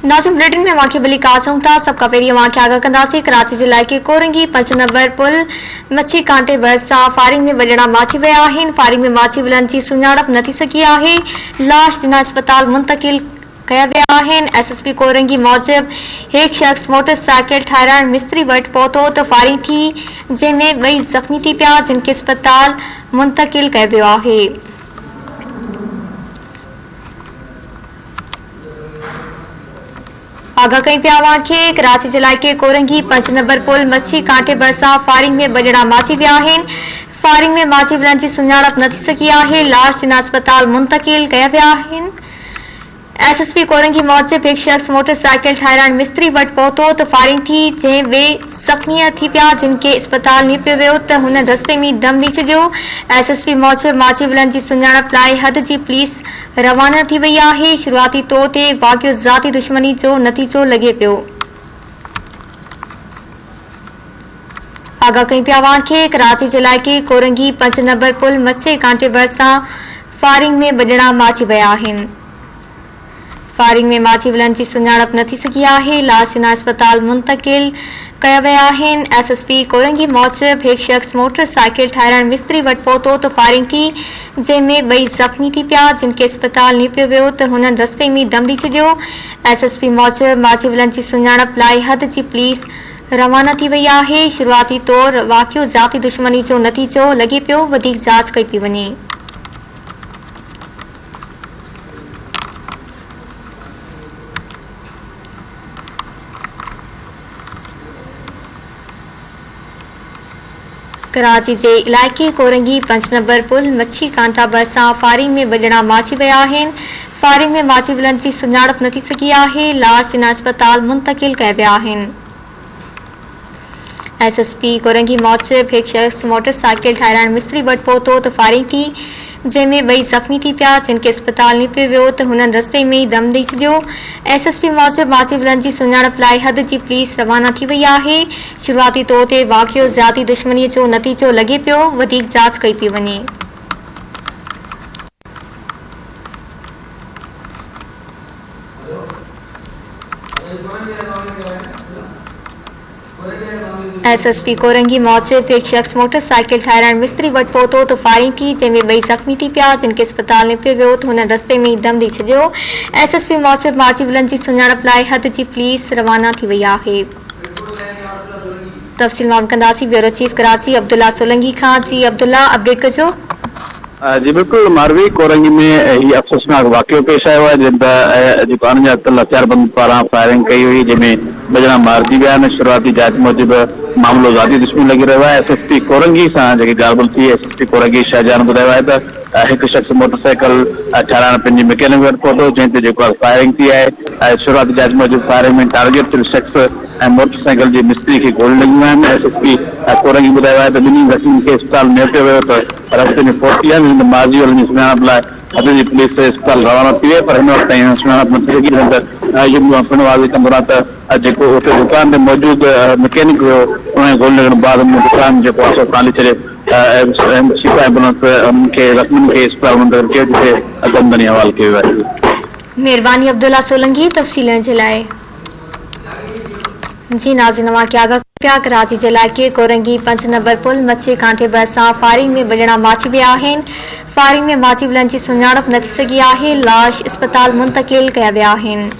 Nazim bulletin में वाक़िअ भली कासूं था। सबका पहिरीं वाक़िआ आगाह कंदासीं। कराची जिले के कोरंगी 5 नंबर पुल मच्छी कांटे भरिसां फायरिंग में वॼणा माची विया आहिनि। फायरिंग में माची वियलनि जी सुञाणप न थी सघी आहे। लाश जिना अस्पताल मुंतकिल कया विया आहिनि। एसएसपी कोरंगी मूजिब एक शख्स मोटरसाइकिल ठाहिराइण मिस्त्री वटि पहुतो त फायरिंग थी, जंहिंमें 2 ज़ख़्मी थी पिया, जिनखे अस्पताल मुंतकिल कयो वियो आहे। आगाह कई पिया वाक़िए कराची जिले के कोरंगी 5 नंबर पुल मच्छी कांटे भरिसां फायरिंग में वॼणा माची विया आहिनि। फायरिंग में माची वियलनि जी सुञाणप न थी सघी आहे। लाश जिना अस्पताल मुंतकिल कया विया आहिनि। एसएसपी कोरंगी मूजिब एक शख्स मोटरसाइकिल ठाहिराइण मिस्त्री वटि पहुतो त फायरिंग थी, जंहिं 2 ज़ख़्मी थी पिया, जिनखे अस्पताल निपियो वियो त हुन रस्ते में दम ॾेई छॾियो। एसएसपी मूजिब माची वियलनि जी सुञाणप लाइ हद जी पुलिस रवाना थी वई आहे। शुरूआती तौर ते वाक़ियो ज़ाती दुश्मनी जो नतीजो लॻे पियो। आगाह कई पिया वाक़िए कराची जिले के कोरंगी 5 नंबर पुल मच्छी कांटे भरिसां फायरिंग में वॼणा माची विया आहिनि। फायरिंग में माची वियलनि जी सुञाणप न थी सघी आहे। लाश जिना अस्पताल मुंतकिल कया विया आहिनि। एसएसपी कोरंगी मूजिब एक शख्स मोटरसाइकिल ठाहिराइण मिस्त्री वटि पहुतो त फायरिंग थी, जंहिंमें 2 ज़ख़्मी थी पिया, जिनखे अस्पताल निपियो वियो त हुननि रस्ते में दम ॾेई छॾियो। एसएसपी मूजिब माची वियलनि जी सुञाणप लाइ हद जी पुलिस रवाना थी वई आहे। शुरूआती तौर वाक़ियो ज़ाती दुश्मनी जो नतीजो लॻे पियो। वधीक जांच कई पई वञे। कराची जे इलाइक़े कोरंगी 5 नंबर पुल मच्छी कांटा भरिसां फायरिंग में वॼणा माची विया आहिनि। फायरिंग में माची वियलनि जी सुञाणप न थी सघी आहे। लाश जिना अस्पताल मुंतकिल कया विया आहिनि। एसएसपी कोरंगी मूजिब एक शख्स मोटरसाइकिल ठाहिराइण मिस्त्री वटि पहुतो त फायरिंग थी, जंहिंमें 2 ज़ख़्मी थी पिया, जिनखे अस्पताल निपियो वियो त हुननि रस्ते में दम ॾेई छॾियो। एसएसपी मूजिब माची वियलनि जी सुञाणप लाइ हद जी पुलिस रवाना थी वई आहे। शुरूआती तौर ते वाक़ियो ज़ाती दुश्मनीअ जो नतीजो लॻे पियो। वधीक जांच कई पई वञे। एसएसपी कोरंगी मूजिब एक शख्स मोटरसाइकिल ठाहिराइण मिस्त्री वटि पहुतो त फायरिंग थी, जंहिंमें 2 ज़ख़्मी थी पिया, जिनखे अस्पताल निपियो वियो त हुननि रस्ते में दम ॾेई छॾियो। एसएसपी मूजिब माची वियलनि जी सुञाणप लाइ हद जी पुलिस रवाना थी वई आहे। तफ़सील मालूम कंदासीं ब्यूरो चीफ कराची अब्दुल्ला सोलंगी खां। जी अब्दुल्ला, अपडेट कजो। जी बिल्कुल मारवी कोरंगी में ही अफ़सोसनाक वाक़ियो पेश आयो आहे, जेको अणॼातल हथियारबंद पारां फायरिंग कई हुई, जंहिंमें वॼणा मारिजी विया आहिनि। शुरूआती जांच मूजिब मामलो ज़ाती दुश्मनी लॻी रहियो आहे। एसएसपी कोरंगी सां जेकी ॻाल्हि थी, एसएसपी कोरंगी शाहजहान ॿुधायो आहे त एक शख्स मोटरसाइकिल ठाहिराइण पंहिंजी मैकेनिक वटि पहुतो, जंहिं ते जेको फायरिंग थी आहे। शुरूआती जांच मूजिब फायरिंग में टारगेट थियल शख्स ऐं मोटरसाइकिल जे मिस्त्री खे गोली लॻियूं आहिनि। एसएसपी कोरंगी ॿुधायो आहे त 2 ज़ख़्मियुनि खे अस्पताल मोकिलियो वियो त रस्ते में पहुची आहिनि। मारिजी वियलनि जी सुञाणप लाइ हद जी पुलिस अस्पताल रवाना थी वई, पर हिन वक़्त ताईं सुञाणप न थी सघी। इहो पिणु वाज़ेह कंदो आहे त जेको उते दुकान ते मौजूदु मैकेनिक हुयो, उन गोली लॻण बाद दुकान जेको आहे खाली छॾे शिफा एम्बुलेंस उनखे ज़ख़्मियुनि खे अस्पताल मुंतक़िल कयो, जिते दमदनी हवाले कयो वियो आहे। महिरबानी अब्दुल्ला सोलंगी तफ़सीलनि जे लाइ। जी नाज़रीन, वाक़िआ आगाह पिया कराची जे इलाइक़े कोरंगी 5 नंबर पुल मच्छी कांटे भरिसां फायरिंग में वॼणा माची विया आहिनि। फायरिंग में माची वियलनि जी सुञाणप न थी सघी आहे। लाश अस्पताल मुंतकिल कया विया आहिनि।